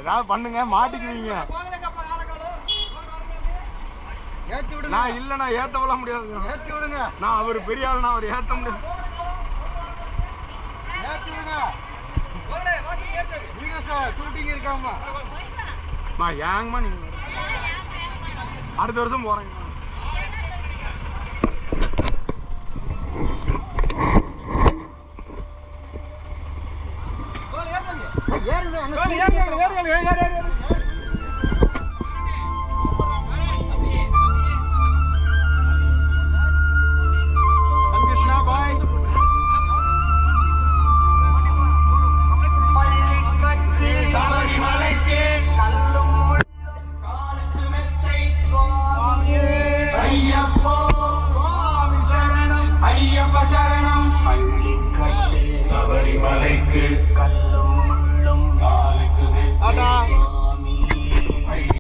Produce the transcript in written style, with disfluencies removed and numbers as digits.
ஏதாவது பண்ணுங்க, மாட்டிக்குவீங்க. நான் இல்லைண்ணா, ஏற்ற விட முடியாது. ஏற்றி விடுங்க. நான் அவர் பெரிய ஆள், நான் அவர் ஏற்ற முடியாது. ஏற்றி விடுங்க. ஷூட்டிங் இருக்காமா ஏங்கம்மா நீங்க அடுத்த வருஷம் போறேங்க. ஐயப்ப சரணம் பள்ளிக்கட்டு சபரிமலைக்கு